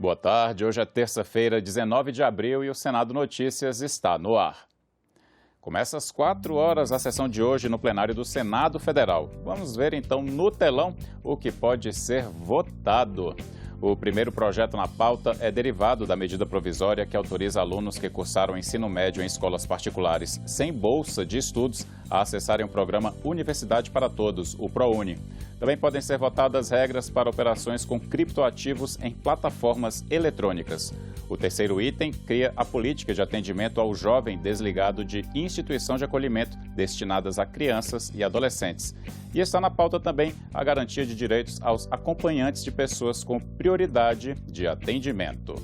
Boa tarde, hoje é terça-feira, 19 de abril e o Senado Notícias está no ar. Começa às 4 horas a sessão de hoje no plenário do Senado Federal. Vamos ver então no telão o que pode ser votado. O primeiro projeto na pauta é derivado da medida provisória que autoriza alunos que cursaram ensino médio em escolas particulares sem bolsa de estudos a acessarem o programa Universidade para Todos, o ProUni. Também podem ser votadas regras para operações com criptoativos em plataformas eletrônicas. O terceiro item cria a política de atendimento ao jovem desligado de instituição de acolhimento destinadas a crianças e adolescentes. E está na pauta também a garantia de direitos aos acompanhantes de pessoas com prioridade de atendimento.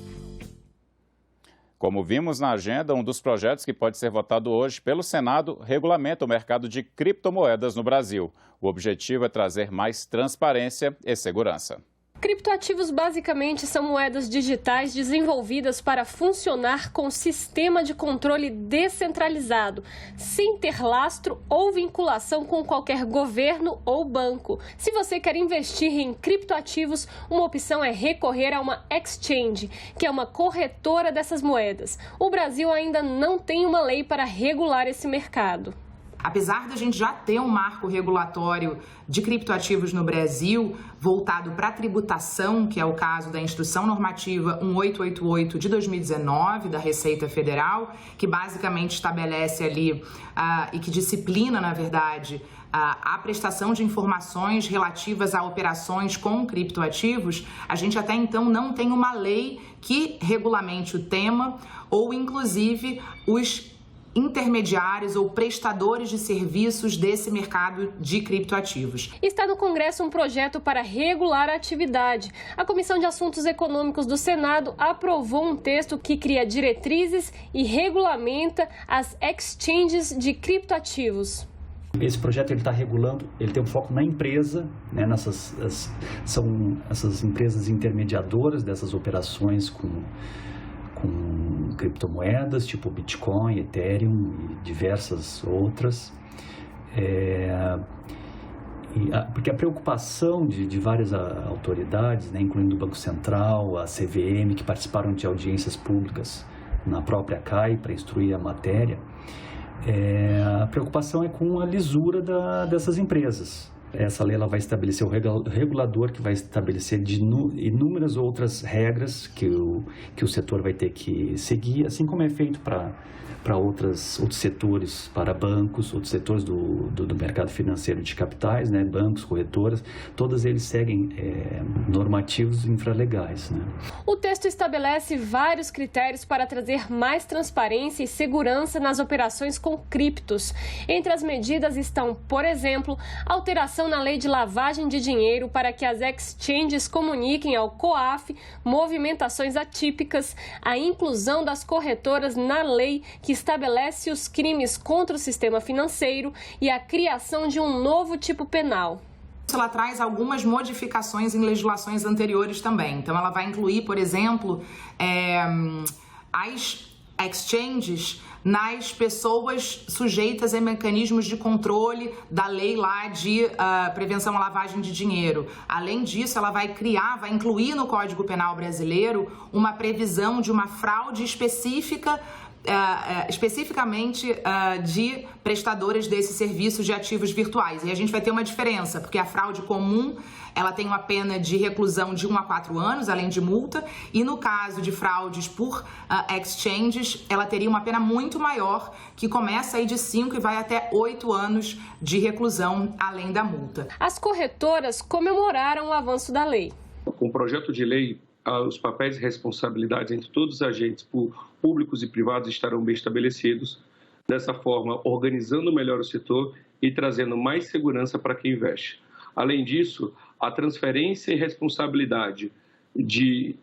Como vimos na agenda, um dos projetos que pode ser votado hoje pelo Senado regulamenta o mercado de criptomoedas no Brasil. O objetivo é trazer mais transparência e segurança. Criptoativos basicamente são moedas digitais desenvolvidas para funcionar com sistema de controle descentralizado, sem ter lastro ou vinculação com qualquer governo ou banco. Se você quer investir em criptoativos, uma opção é recorrer a uma exchange, que é uma corretora dessas moedas. O Brasil ainda não tem uma lei para regular esse mercado. Apesar da gente já ter um marco regulatório de criptoativos no Brasil, voltado para a tributação, que é o caso da Instrução Normativa 1888 de 2019, da Receita Federal, que basicamente estabelece ali e que disciplina, na verdade, a prestação de informações relativas a operações com criptoativos, a gente até então não tem uma lei que regulamente o tema ou, inclusive, os intermediários ou prestadores de serviços desse mercado de criptoativos. Está no Congresso um projeto para regular a atividade. A Comissão de Assuntos Econômicos do Senado aprovou um texto que cria diretrizes e regulamenta as exchanges de criptoativos. Esse projeto ele está regulando, ele tem um foco na empresa, né, são essas empresas intermediadoras dessas operações com criptomoedas, tipo Bitcoin, Ethereum e diversas outras. Porque a preocupação de várias autoridades, né, incluindo o Banco Central, a CVM, que participaram de audiências públicas na própria CAI para instruir a matéria, a preocupação é com a lisura dessas empresas. Essa lei ela vai estabelecer o regulador que vai estabelecer inúmeras outras regras que o setor vai ter que seguir, assim como é feito para outros setores, para bancos, outros setores do mercado financeiro de capitais, né, bancos, corretoras, todos eles seguem normativos infralegais, né? O texto estabelece vários critérios para trazer mais transparência e segurança nas operações com criptos. Entre as medidas estão, por exemplo, alteração na lei de lavagem de dinheiro para que as exchanges comuniquem ao COAF movimentações atípicas, a inclusão das corretoras na lei que estabelece os crimes contra o sistema financeiro e a criação de um novo tipo penal. Ela traz algumas modificações em legislações anteriores também. Então, ela vai incluir, por exemplo, as exchanges nas pessoas sujeitas a mecanismos de controle da lei lá de prevenção à lavagem de dinheiro. Além disso, ela vai incluir no Código Penal brasileiro uma previsão de uma fraude especificamente de prestadores desses serviços de ativos virtuais. E a gente vai ter uma diferença, porque a fraude comum ela tem uma pena de reclusão de 1 a 4 anos, além de multa, e no caso de fraudes por exchanges, ela teria uma pena muito maior, que começa aí de 5 e vai até 8 anos de reclusão, além da multa. As corretoras comemoraram o avanço da lei. Com o projeto de lei, os papéis e responsabilidades entre todos os agentes públicos e privados estarão bem estabelecidos, dessa forma organizando melhor o setor e trazendo mais segurança para quem investe. Além disso, a transferência e responsabilidade de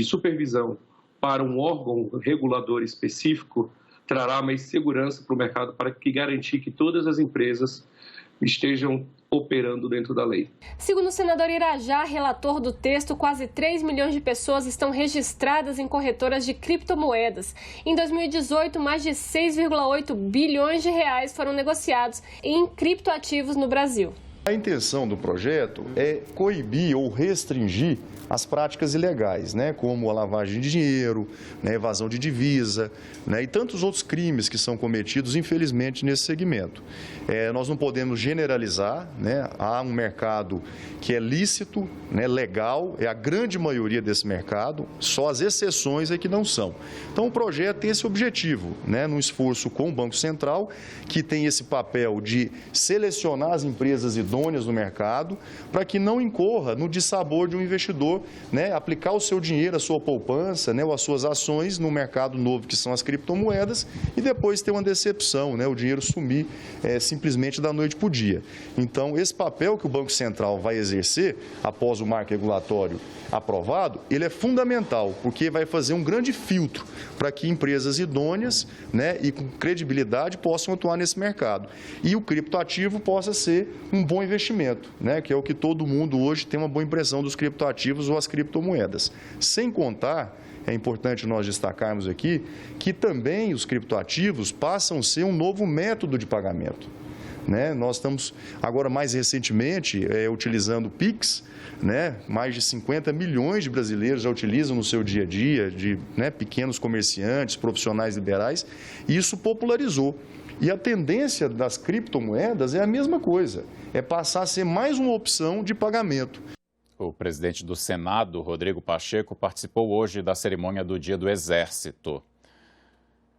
supervisão para um órgão regulador específico trará mais segurança para o mercado para garantir que todas as empresas estejam operando dentro da lei. Segundo o senador Irajá, relator do texto, quase 3 milhões de pessoas estão registradas em corretoras de criptomoedas. Em 2018, mais de 6,8 bilhões de reais foram negociados em criptoativos no Brasil. A intenção do projeto é coibir ou restringir as práticas ilegais, né, como a lavagem de dinheiro, né, evasão de divisa, né, e tantos outros crimes que são cometidos, infelizmente, nesse segmento. Nós não podemos generalizar, né, há um mercado que é lícito, né, legal, é a grande maioria desse mercado, só as exceções é que não são. Então, o projeto tem esse objetivo, né, num esforço com o Banco Central, que tem esse papel de selecionar as empresas idôneas no mercado, para que não incorra no dissabor de um investidor, né, aplicar o seu dinheiro, a sua poupança, né, ou as suas ações no mercado novo, que são as criptomoedas, e depois ter uma decepção, né, o dinheiro sumir simplesmente da noite para o dia. Então, esse papel que o Banco Central vai exercer, após o marco regulatório aprovado, ele é fundamental, porque vai fazer um grande filtro para que empresas idôneas, né, e com credibilidade possam atuar nesse mercado. E o criptoativo possa ser um bom investimento, né, que é o que todo mundo hoje tem uma boa impressão dos criptoativos ou as criptomoedas. Sem contar, é importante nós destacarmos aqui, que também os criptoativos passam a ser um novo método de pagamento. Né? Nós estamos agora mais recentemente utilizando o Pix, né? Mais de 50 milhões de brasileiros já utilizam no seu dia a dia, né, pequenos comerciantes, profissionais liberais, e isso popularizou. E a tendência das criptomoedas é a mesma coisa, é passar a ser mais uma opção de pagamento. O presidente do Senado, Rodrigo Pacheco, participou hoje da cerimônia do Dia do Exército.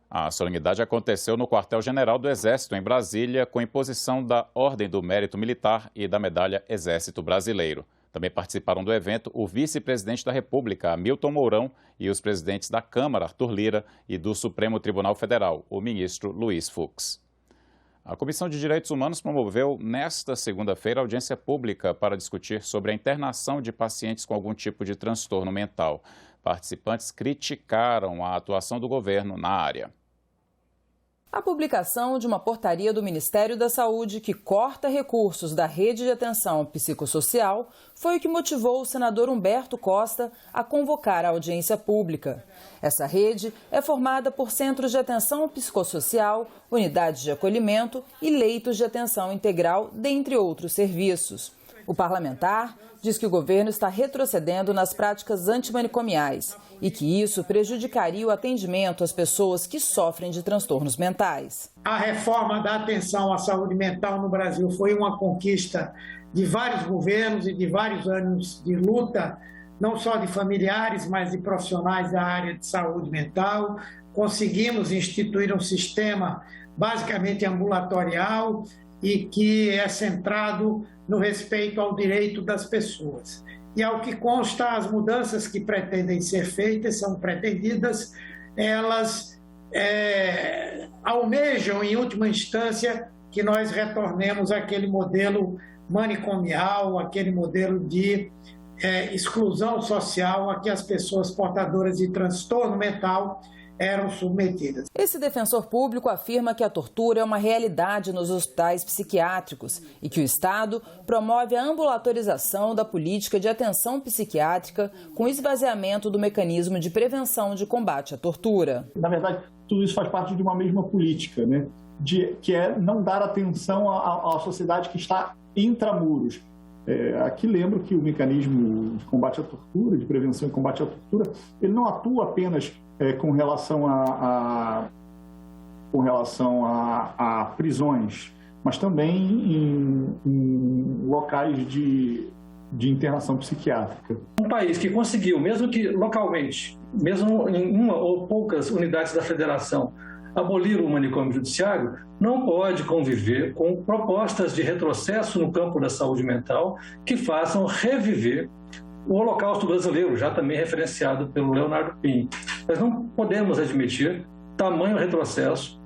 A solenidade aconteceu no Quartel-General do Exército, em Brasília, com imposição da Ordem do Mérito Militar e da Medalha Exército Brasileiro. Também participaram do evento o vice-presidente da República, Hamilton Mourão, e os presidentes da Câmara, Arthur Lira, e do Supremo Tribunal Federal, o ministro Luiz Fux. A Comissão de Direitos Humanos promoveu nesta segunda-feira audiência pública para discutir sobre a internação de pacientes com algum tipo de transtorno mental. Participantes criticaram a atuação do governo na área. A publicação de uma portaria do Ministério da Saúde que corta recursos da rede de atenção psicossocial foi o que motivou o senador Humberto Costa a convocar a audiência pública. Essa rede é formada por centros de atenção psicossocial, unidades de acolhimento e leitos de atenção integral, dentre outros serviços. O parlamentar diz que o governo está retrocedendo nas práticas antimanicomiais e que isso prejudicaria o atendimento às pessoas que sofrem de transtornos mentais. A reforma da atenção à saúde mental no Brasil foi uma conquista de vários governos e de vários anos de luta, não só de familiares, mas de profissionais da área de saúde mental. Conseguimos instituir um sistema basicamente ambulatorial e que é centrado no respeito ao direito das pessoas. E ao que consta, as mudanças que pretendem ser feitas, são pretendidas, elas almejam, em última instância, que nós retornemos àquele modelo manicomial, aquele modelo de exclusão social a que as pessoas portadoras de transtorno mental eram submetidas. Esse defensor público afirma que a tortura é uma realidade nos hospitais psiquiátricos e que o Estado promove a ambulatorização da política de atenção psiquiátrica com esvaziamento do mecanismo de prevenção de combate à tortura. Na verdade, tudo isso faz parte de uma mesma política, né? Que é não dar atenção à sociedade que está intramuros. Aqui lembro que o mecanismo de combate à tortura, de prevenção e combate à tortura, ele não atua apenas com relação a prisões, mas também em locais de internação psiquiátrica. Um país que conseguiu, mesmo que localmente, mesmo em uma ou poucas unidades da federação, abolir o manicômio judiciário, não pode conviver com propostas de retrocesso no campo da saúde mental que façam reviver o Holocausto brasileiro, já também referenciado pelo Leonardo Pinho. Nós não podemos admitir tamanho retrocesso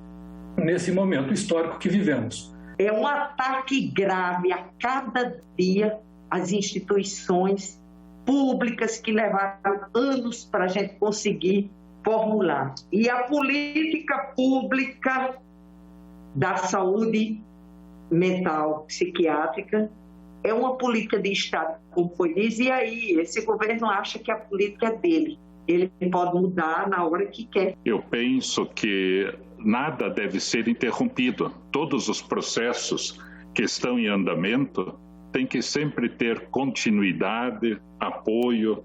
nesse momento histórico que vivemos. É um ataque grave a cada dia às instituições públicas que levaram anos para a gente conseguir formular. E a política pública da saúde mental psiquiátrica é uma política de Estado, como foi dito, e aí esse governo acha que a política é dele. Ele pode mudar na hora que quer. Eu penso que nada deve ser interrompido. Todos os processos que estão em andamento tem que sempre ter continuidade, apoio,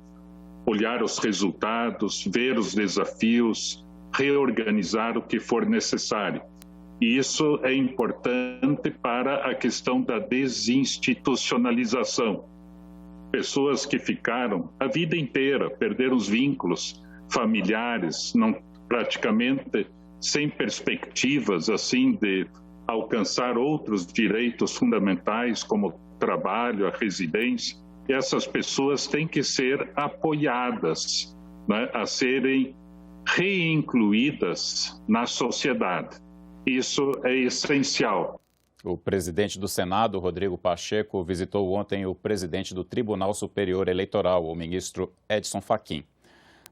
olhar os resultados, ver os desafios, reorganizar o que for necessário. E isso é importante para a questão da desinstitucionalização. Pessoas que ficaram a vida inteira, perderam os vínculos familiares, praticamente sem perspectivas assim de alcançar outros direitos fundamentais como trabalho, a residência. E essas pessoas têm que ser apoiadas, né, a serem reincluídas na sociedade. Isso é essencial. O presidente do Senado, Rodrigo Pacheco, visitou ontem o presidente do Tribunal Superior Eleitoral, o ministro Edson Fachin.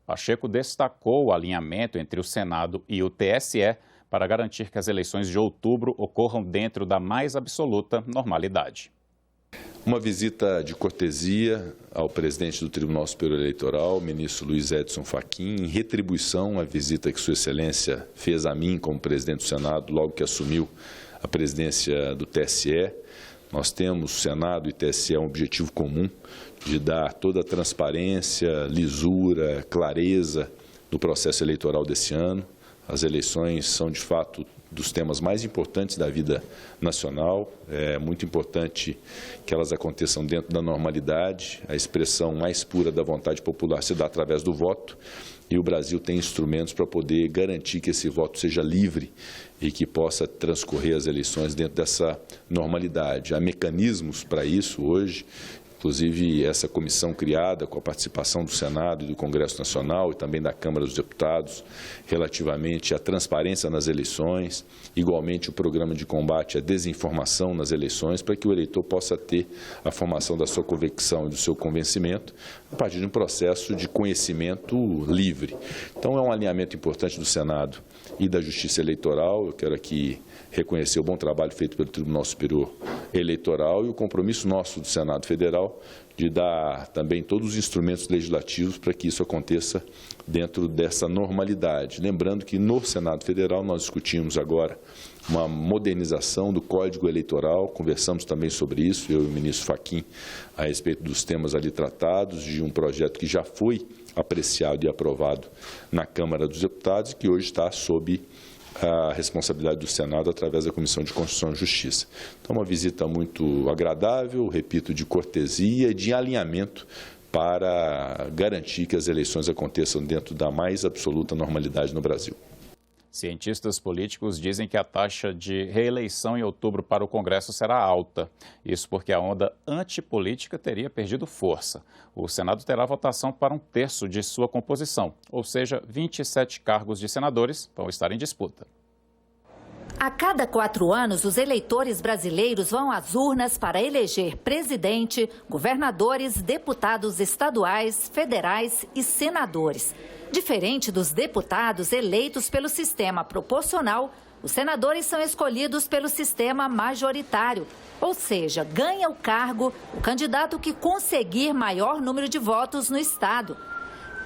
Pacheco destacou o alinhamento entre o Senado e o TSE para garantir que as eleições de outubro ocorram dentro da mais absoluta normalidade. Uma visita de cortesia ao presidente do Tribunal Superior Eleitoral, ministro Luiz Edson Fachin, em retribuição à visita que Sua Excelência fez a mim como presidente do Senado, logo que assumiu a presidência do TSE. Nós temos, Senado e TSE, um objetivo comum de dar toda a transparência, lisura, clareza no processo eleitoral desse ano. As eleições são, de fato, dos temas mais importantes da vida nacional. É muito importante que elas aconteçam dentro da normalidade. A expressão mais pura da vontade popular se dá através do voto. E o Brasil tem instrumentos para poder garantir que esse voto seja livre e que possa transcorrer as eleições dentro dessa normalidade. Há mecanismos para isso hoje. Inclusive, essa comissão criada com a participação do Senado e do Congresso Nacional e também da Câmara dos Deputados, relativamente à transparência nas eleições, igualmente o programa de combate à desinformação nas eleições, para que o eleitor possa ter a formação da sua convicção e do seu convencimento a partir de um processo de conhecimento livre. Então, é um alinhamento importante do Senado e da Justiça Eleitoral. Eu quero aqui reconhecer o bom trabalho feito pelo Tribunal Superior Eleitoral e o compromisso nosso do Senado Federal de dar também todos os instrumentos legislativos para que isso aconteça dentro dessa normalidade. Lembrando que no Senado Federal nós discutimos agora uma modernização do Código Eleitoral, conversamos também sobre isso, eu e o ministro Fachin, a respeito dos temas ali tratados, de um projeto que já foi apreciado e aprovado na Câmara dos Deputados e que hoje está sob a responsabilidade do Senado através da Comissão de Constituição e Justiça. Então, uma visita muito agradável, repito, de cortesia e de alinhamento para garantir que as eleições aconteçam dentro da mais absoluta normalidade no Brasil. Cientistas políticos dizem que a taxa de reeleição em outubro para o Congresso será alta. Isso porque a onda antipolítica teria perdido força. O Senado terá votação para 1/3 de sua composição, ou seja, 27 cargos de senadores vão estar em disputa. A cada 4 anos, os eleitores brasileiros vão às urnas para eleger presidente, governadores, deputados estaduais, federais e senadores. Diferente dos deputados eleitos pelo sistema proporcional, os senadores são escolhidos pelo sistema majoritário, ou seja, ganha o cargo o candidato que conseguir maior número de votos no estado.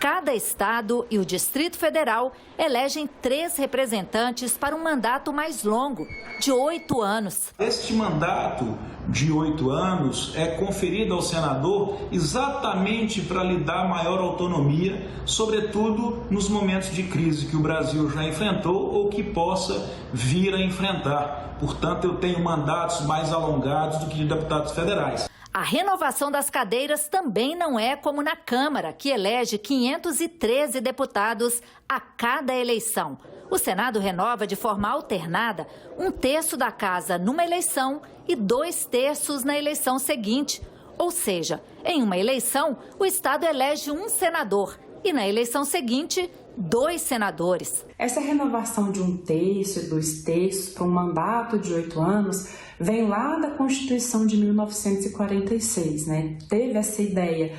Cada estado e o Distrito Federal elegem 3 representantes para um mandato mais longo, de 8 anos. Este mandato de 8 anos é conferido ao senador exatamente para lhe dar maior autonomia, sobretudo nos momentos de crise que o Brasil já enfrentou ou que possa vir a enfrentar. Portanto, eu tenho mandatos mais alongados do que de deputados federais. A renovação das cadeiras também não é como na Câmara, que elege 513 deputados a cada eleição. O Senado renova de forma alternada 1/3 da casa numa eleição e 2/3 na eleição seguinte. Ou seja, em uma eleição, o Estado elege 1 senador e na eleição seguinte, 2 senadores. Essa renovação de 1/3 e 2/3 para um mandato de 8 anos vem lá da Constituição de 1946, né? Teve essa ideia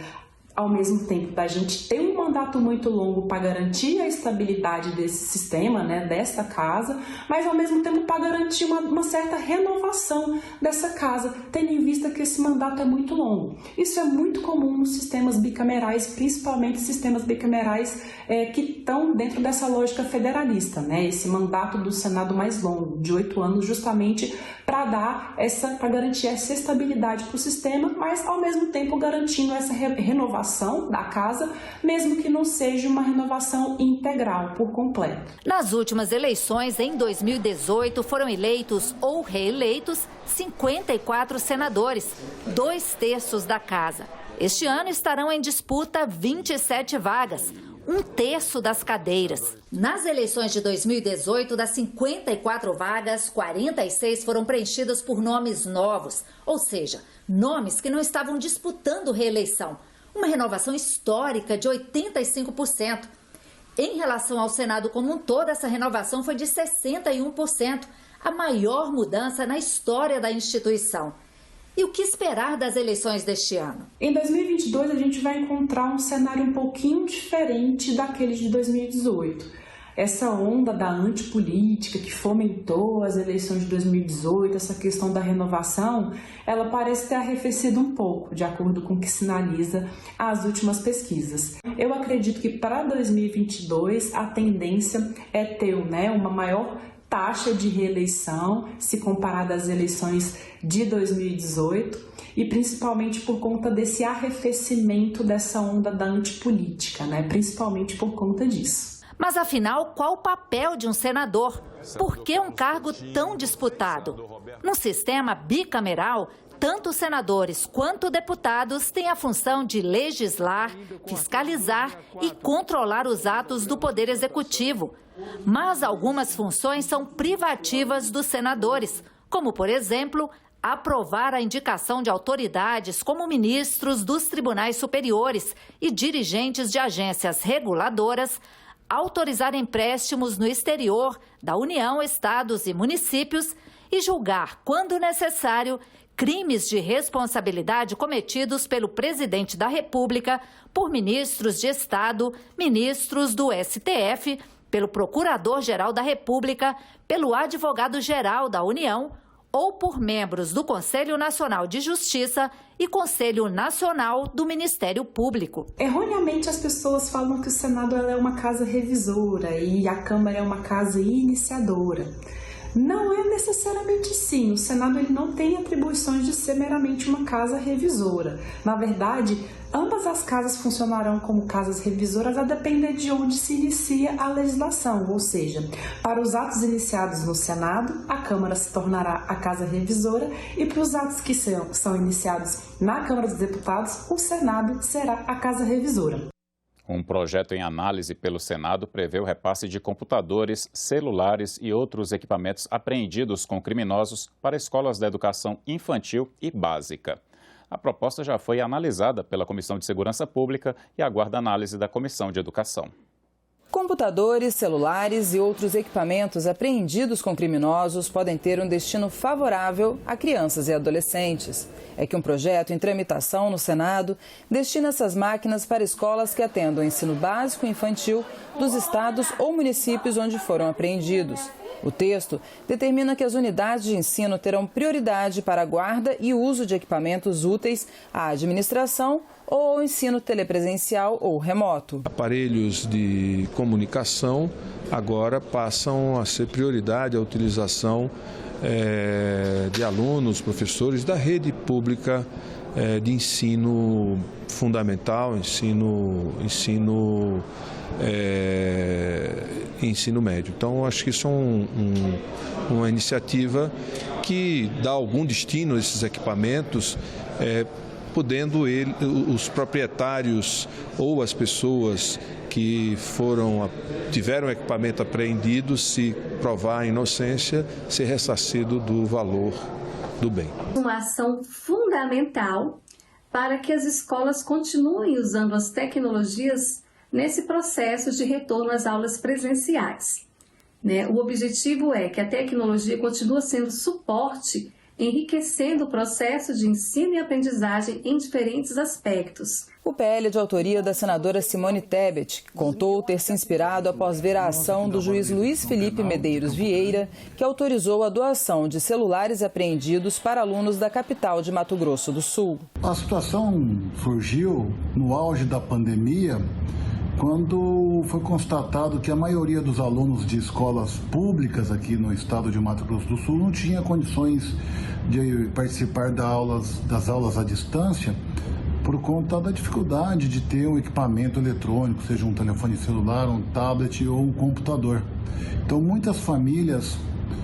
ao mesmo tempo da gente ter um mandato muito longo para garantir a estabilidade desse sistema, né, dessa casa, mas ao mesmo tempo para garantir uma certa renovação dessa casa, tendo em vista que esse mandato é muito longo. Isso é muito comum nos sistemas bicamerais, principalmente sistemas bicamerais que estão dentro dessa lógica federalista, né, esse mandato do Senado mais longo, de 8 anos, justamente para garantir essa estabilidade para o sistema, mas ao mesmo tempo garantindo essa renovação da casa, mesmo que não seja uma renovação integral, por completo. Nas últimas eleições, em 2018, foram eleitos ou reeleitos 54 senadores, 2/3 da casa. Este ano estarão em disputa 27 vagas, 1/3 das cadeiras. Nas eleições de 2018, das 54 vagas, 46 foram preenchidas por nomes novos, ou seja, nomes que não estavam disputando reeleição. Uma renovação histórica de 85%. Em relação ao Senado como um todo, essa renovação foi de 61%, a maior mudança na história da instituição. E o que esperar das eleições deste ano? Em 2022, a gente vai encontrar um cenário um pouquinho diferente daquele de 2018. Essa onda da antipolítica que fomentou as eleições de 2018, essa questão da renovação, ela parece ter arrefecido um pouco, de acordo com o que sinaliza as últimas pesquisas. Eu acredito que para 2022 a tendência é ter, né, uma maior taxa de reeleição se comparada às eleições de 2018 e principalmente por conta desse arrefecimento dessa onda da antipolítica, né? Principalmente por conta disso. Mas afinal, qual o papel de um senador? Por que um cargo tão disputado? Num sistema bicameral, tanto senadores quanto deputados têm a função de legislar, fiscalizar e controlar os atos do Poder Executivo. Mas algumas funções são privativas dos senadores, como, por exemplo, aprovar a indicação de autoridades como ministros dos tribunais superiores e dirigentes de agências reguladoras, autorizar empréstimos no exterior da União, estados e municípios e julgar, quando necessário, crimes de responsabilidade cometidos pelo presidente da República, por ministros de Estado, ministros do STF, pelo Procurador-Geral da República, pelo Advogado-Geral da União ou por membros do Conselho Nacional de Justiça e Conselho Nacional do Ministério Público. Erroneamente, as pessoas falam que o Senado é uma casa revisora e a Câmara é uma casa iniciadora. Não é necessariamente sim. O Senado ele não tem atribuições de ser meramente uma casa revisora. Na verdade, ambas as casas funcionarão como casas revisoras a depender de onde se inicia a legislação, ou seja, para os atos iniciados no Senado, a Câmara se tornará a casa revisora e para os atos que são iniciados na Câmara dos Deputados, o Senado será a casa revisora. Um projeto em análise pelo Senado prevê o repasse de computadores, celulares e outros equipamentos apreendidos com criminosos para escolas da educação infantil e básica. A proposta já foi analisada pela Comissão de Segurança Pública e aguarda análise da Comissão de Educação. Computadores, celulares e outros equipamentos apreendidos com criminosos podem ter um destino favorável a crianças e adolescentes. É que um projeto em tramitação no Senado destina essas máquinas para escolas que atendam o ensino básico e infantil dos estados ou municípios onde foram apreendidos. O texto determina que as unidades de ensino terão prioridade para a guarda e uso de equipamentos úteis à administração ou ao ensino telepresencial ou remoto. Aparelhos de comunicação agora passam a ser prioridade a utilização de alunos, professores da rede pública de ensino fundamental, ensino médio. Então, acho que isso é uma iniciativa que dá algum destino a esses equipamentos, podendo os proprietários ou as pessoas que tiveram o equipamento apreendido, se provar a inocência, ser ressarcido do valor do bem. Uma ação fundamental para que as escolas continuem usando as tecnologias nesse processo de retorno às aulas presenciais. O objetivo é que a tecnologia continue sendo suporte enriquecendo o processo de ensino e aprendizagem em diferentes aspectos. O PL é de autoria da senadora Simone Tebet, que contou ter se inspirado após ver a ação do juiz Luiz Felipe Medeiros Vieira, que autorizou a doação de celulares apreendidos para alunos da capital de Mato Grosso do Sul. A situação surgiu no auge da pandemia, quando foi constatado que a maioria dos alunos de escolas públicas aqui no estado de Mato Grosso do Sul não tinha condições de participar das aulas à distância por conta da dificuldade de ter um equipamento eletrônico, seja um telefone celular, um tablet ou um computador. Então, muitas famílias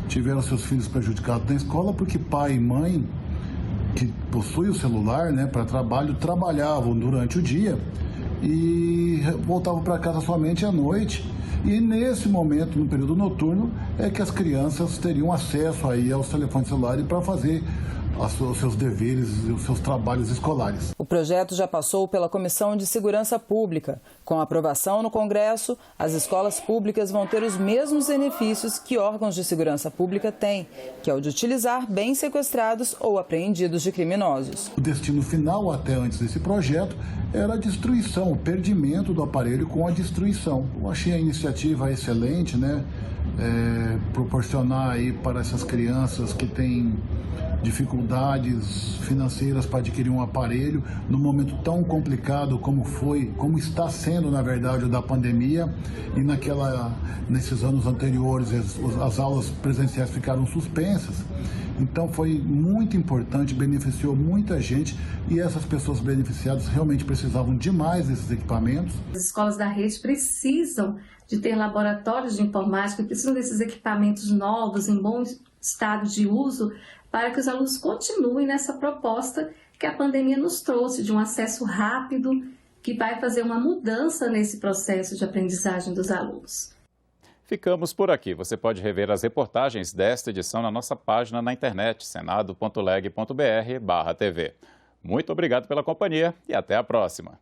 tiveram seus filhos prejudicados na escola porque pai e mãe, que possuem o celular, né, para trabalho, trabalhavam durante o dia e voltavam para casa somente à noite. E nesse momento, no período noturno, é que as crianças teriam acesso aí aos telefones celulares para fazer os seus deveres e os seus trabalhos escolares. O projeto já passou pela Comissão de Segurança Pública. Com a aprovação no Congresso, as escolas públicas vão ter os mesmos benefícios que órgãos de segurança pública têm, que é o de utilizar bens sequestrados ou apreendidos de criminosos. O destino final, até antes desse projeto, era a destruição, o perdimento do aparelho com a destruição. Eu achei a iniciativa excelente, né? Proporcionar aí para essas crianças que têm dificuldades financeiras para adquirir um aparelho num momento tão complicado como está sendo, na verdade, o da pandemia, e nesses anos anteriores as aulas presenciais ficaram suspensas. Então foi muito importante, beneficiou muita gente e essas pessoas beneficiadas realmente precisavam demais desses equipamentos. As escolas da rede precisam de ter laboratórios de informática, precisam desses equipamentos novos, em bom estado de uso, para que os alunos continuem nessa proposta que a pandemia nos trouxe, de um acesso rápido, que vai fazer uma mudança nesse processo de aprendizagem dos alunos. Ficamos por aqui. Você pode rever as reportagens desta edição na nossa página na internet, senado.leg.br/tv. Muito obrigado pela companhia e até a próxima.